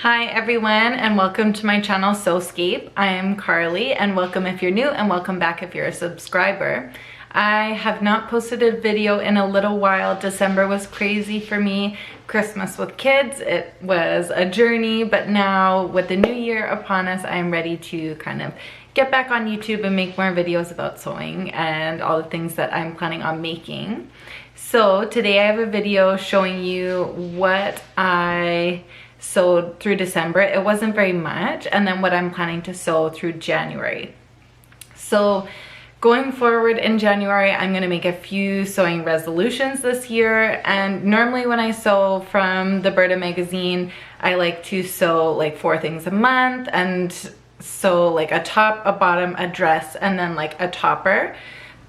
Hi everyone, and welcome to my channel Sewscape. I am Carly, and welcome if you're new and welcome back if you're a subscriber. I have not posted a video in a little while. December was crazy for me. Christmas with kids, it was a journey, but now with the new year upon us, I'm ready to kind of get back on YouTube and make more videos about sewing and all the things that I'm planning on making. So today I have a video showing you what I sewed through December. It wasn't very much, and then what I'm planning to sew through January. So going forward in January, I'm going to make a few sewing resolutions this year, and normally when I sew from the Berta magazine, I like to sew like 4 things a month, and sew like a top, a bottom, a dress, and then like a topper.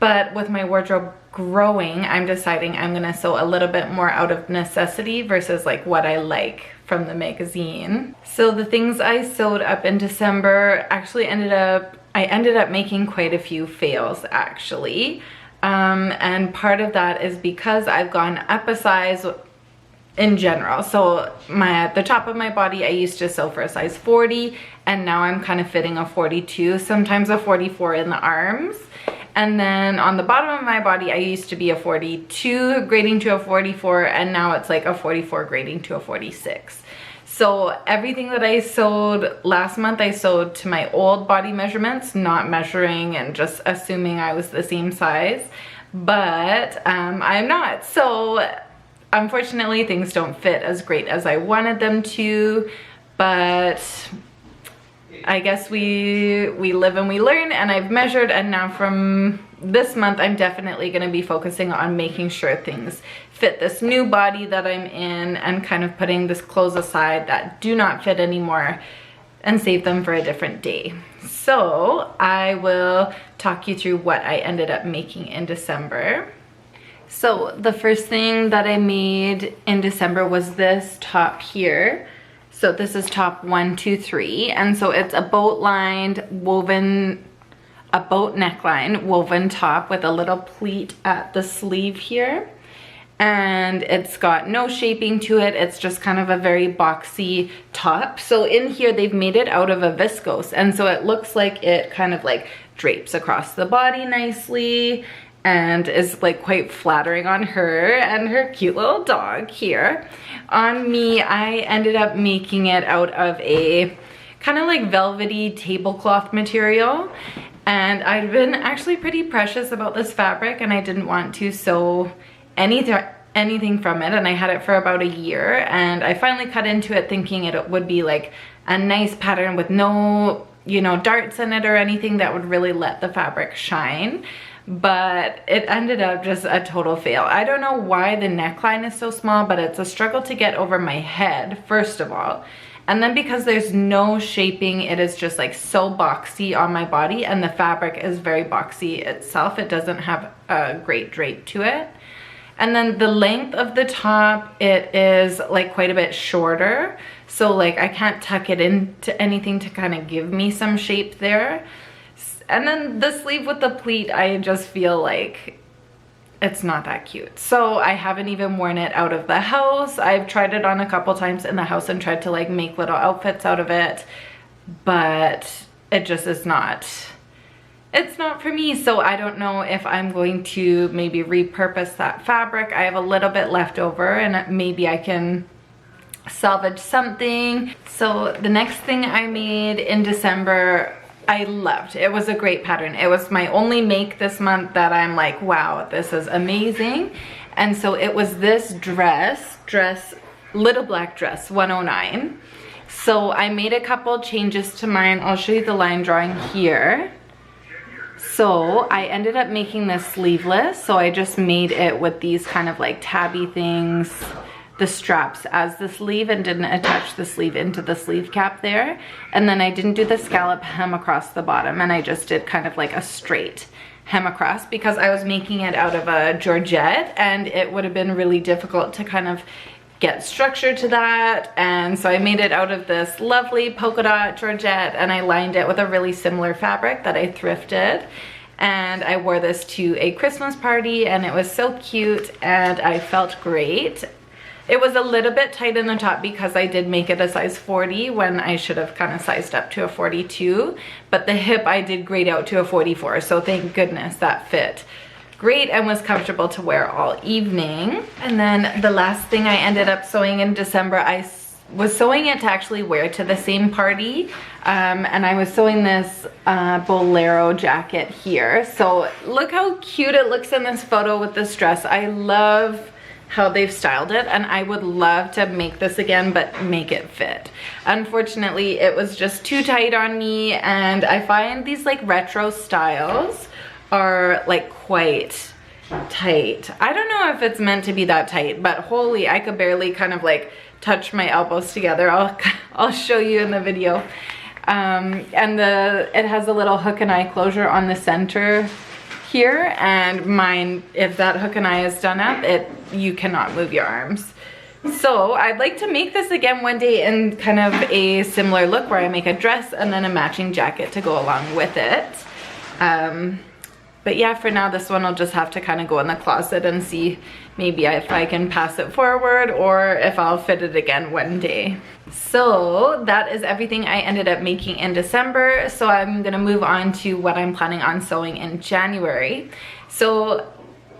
But with my wardrobe growing, I'm deciding I'm gonna sew a little bit more out of necessity versus like what I like from the magazine. So the things I sewed up in December actually I ended up making quite a few fails actually. And part of that is because I've gone up a size in general. So the top of my body I used to sew for a size 40, and now I'm kind of fitting a 42, sometimes a 44 in the arms. And then on the bottom of my body, I used to be a 42 grading to a 44, and now it's like a 44 grading to a 46. So everything that I sewed last month, I sewed to my old body measurements, not measuring and just assuming I was the same size, but I'm not. So unfortunately, things don't fit as great as I wanted them to, but I guess we live and we learn, and I've measured, and now from this month I'm definitely going to be focusing on making sure things fit this new body that I'm in, and kind of putting this clothes aside that do not fit anymore and save them for a different day. So I will talk you through what I ended up making in December. So the first thing that I made in December was this top here. So this is top 1, 2, 3, and so it's a boat neckline woven top with a little pleat at the sleeve here, and it's got no shaping to it. It's just kind of a very boxy top. So in here they've made it out of a viscose, and so it looks like it kind of like drapes across the body nicely and is like quite flattering on her and her cute little dog here. On me, I ended up making it out of a kind of like velvety tablecloth material, and I've been actually pretty precious about this fabric, and I didn't want to sew anything from it, and I had it for about a year, and I finally cut into it thinking it would be like a nice pattern with no, you know, darts in it or anything that would really let the fabric shine. But it ended up just a total fail. I don't know why the neckline is so small, but it's a struggle to get over my head, first of all. And then because there's no shaping, it is just like so boxy on my body, and the fabric is very boxy itself. It doesn't have a great drape to it. And then the length of the top, it is like quite a bit shorter. So like I can't tuck it into anything to kind of give me some shape there. And then the sleeve with the pleat, I just feel like it's not that cute. So I haven't even worn it out of the house. I've tried it on a couple times in the house and tried to like make little outfits out of it, but it just is not, it's not for me. So I don't know if I'm going to maybe repurpose that fabric. I have a little bit left over, and maybe I can salvage something. So the next thing I made in December, I loved. It was a great pattern. It was my only make this month that I'm like, wow, this is amazing. And so it was this dress, little black dress, 109. So I made a couple changes to mine. I'll show you the line drawing here. So I ended up making this sleeveless. So I just made it with these kind of like tabby things, the straps as the sleeve, and didn't attach the sleeve into the sleeve cap there. And then I didn't do the scallop hem across the bottom, and I just did kind of like a straight hem across because I was making it out of a georgette, and it would have been really difficult to kind of get structure to that. And so I made it out of this lovely polka dot georgette, and I lined it with a really similar fabric that I thrifted. And I wore this to a Christmas party, and it was so cute, and I felt great. It was a little bit tight in the top because I did make it a size 40 when I should have kind of sized up to a 42, but the hip I did grade out to a 44, so thank goodness that fit great and was comfortable to wear all evening. And then the last thing I ended up sewing in December, I was sewing it to actually wear to the same party, and I was sewing this bolero jacket here. So look how cute it looks in this photo with this dress. I love how they've styled it, and I would love to make this again but make it fit. Unfortunately, it was just too tight on me, and I find these like retro styles are like quite tight. I don't know if it's meant to be that tight, but holy, I could barely kind of like touch my elbows together. I'll show you in the video. And it has a little hook and eye closure on the center here, and mine, if that hook and eye is done up, you cannot move your arms. So I'd like to make this again one day in kind of a similar look where I make a dress and then a matching jacket to go along with it. But yeah, for now, this one will just have to kind of go in the closet and see maybe if I can pass it forward or if I'll fit it again one day. So that is everything I ended up making in December. So I'm gonna move on to what I'm planning on sewing in January. So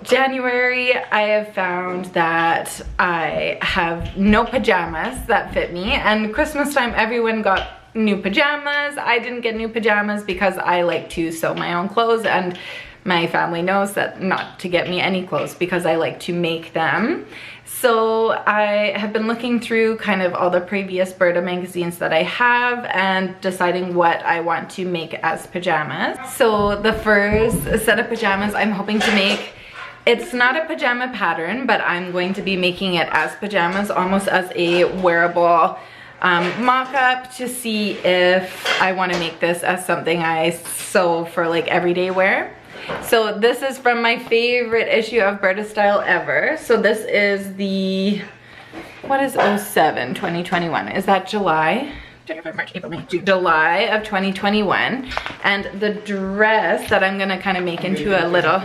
January, I have found that I have no pajamas that fit me, and Christmas time everyone got new pajamas. I didn't get new pajamas because I like to sew my own clothes, and my family knows that not to get me any clothes because I like to make them. So I have been looking through kind of all the previous Berta magazines that I have and deciding what I want to make as pajamas. So the first set of pajamas I'm hoping to make, it's not a pajama pattern, but I'm going to be making it as pajamas, almost as a wearable mock-up, to see if I want to make this as something I sew for like everyday wear. So this is from my favorite issue of Berta Style ever. So this is the, what is 07, 2021? Is that July? March, April, May, June. July of 2021. And the dress that I'm gonna kind of make into a little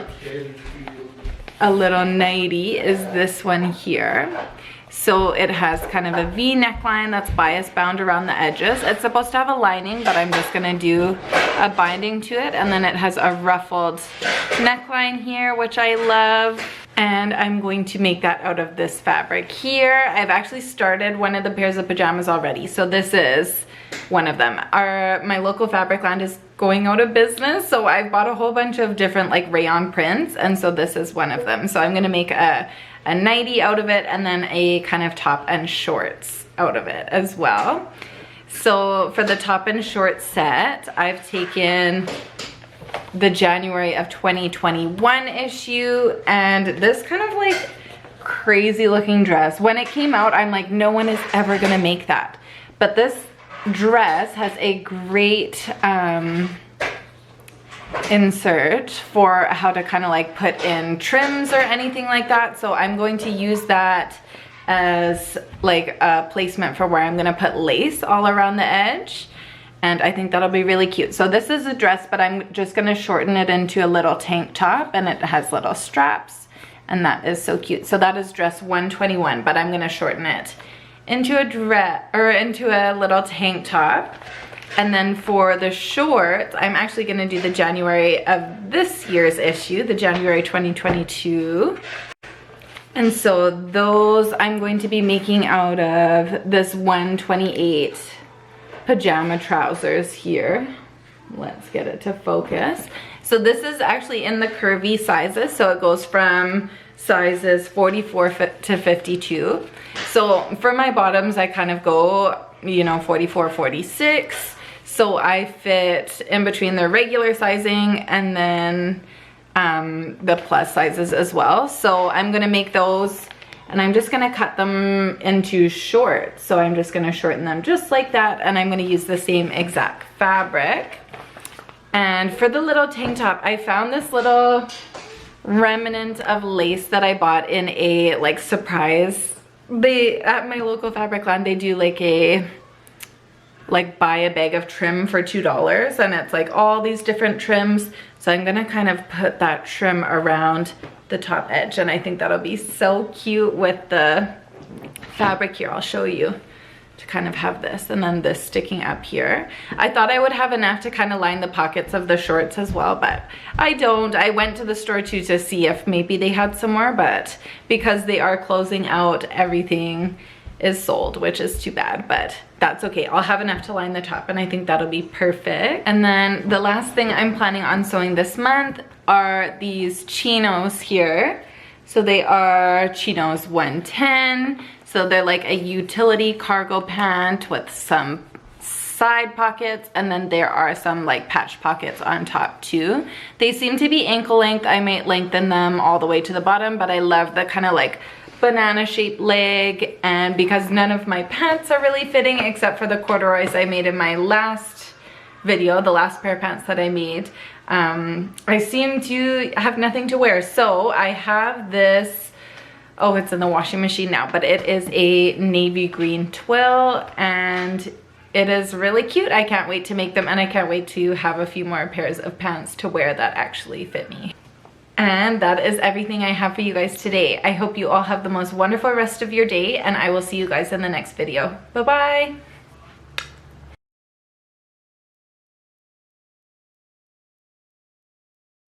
nightie is this one here. So it has kind of a V neckline that's bias bound around the edges. It's supposed to have a lining, but I'm just gonna do a binding to it. And then it has a ruffled neckline here, which I love. And I'm going to make that out of this fabric here. I've actually started one of the pairs of pajamas already. So this is one of them. My local fabric land is going out of business, so I've bought a whole bunch of different like rayon prints, and so this is one of them. So I'm gonna make a nightie out of it, and then a kind of top and shorts out of it as well. So for the top and short set, I've taken the January of 2021 issue, and this kind of like crazy looking dress. When it came out, I'm like, no one is ever gonna make that. But this dress has a great insert for how to kind of like put in trims or anything like that. So I'm going to use that as like a placement for where I'm gonna put lace all around the edge. And I think that'll be really cute. So this is a dress, but I'm just gonna shorten it into a little tank top, and it has little straps, and that is so cute. So that is dress 121, but I'm gonna shorten it into a dress, or into a little tank top. And then for the shorts, I'm actually gonna do the January of this year's issue, the January 2022. And so those I'm going to be making out of this 128 pajama trousers here. Let's get it to focus. So this is actually in the curvy sizes, so it goes from sizes 44 to 52. So for my bottoms, I kind of go, you know, 44, 46. So I fit in between the regular sizing and then the plus sizes as well. So I'm gonna make those, and I'm just gonna cut them into short. So I'm just gonna shorten them just like that, and I'm gonna use the same exact fabric. And for the little tank top, I found this little remnant of lace that I bought in a like surprise. At my local fabric land, they do like a buy a bag of trim for $2, and it's like all these different trims. So I'm gonna kind of put that trim around the top edge, and I think that'll be so cute with the fabric here. I'll show you, to kind of have this, and then this sticking up here. I thought I would have enough to kind of line the pockets of the shorts as well, but I don't. I went to the store too to see if maybe they had some more, but because they are closing out, everything is sold, which is too bad, but that's okay. I'll have enough to line the top, and I think that'll be perfect. And then the last thing I'm planning on sewing this month are these chinos here. So they are chinos 110. So they're like a utility cargo pant with some side pockets, and then there are some like patch pockets on top too. They seem to be ankle length. I might lengthen them all the way to the bottom, but I love the kind of like banana shaped leg, and because none of my pants are really fitting except for the corduroys I made in my last video, the last pair of pants that I made, I seem to have nothing to wear. So I have this, oh, it's in the washing machine now, but it is a navy green twill, and it is really cute. I can't wait to make them, and I can't wait to have a few more pairs of pants to wear that actually fit me. And that is everything I have for you guys today. I hope you all have the most wonderful rest of your day, and I will see you guys in the next video. Bye-bye.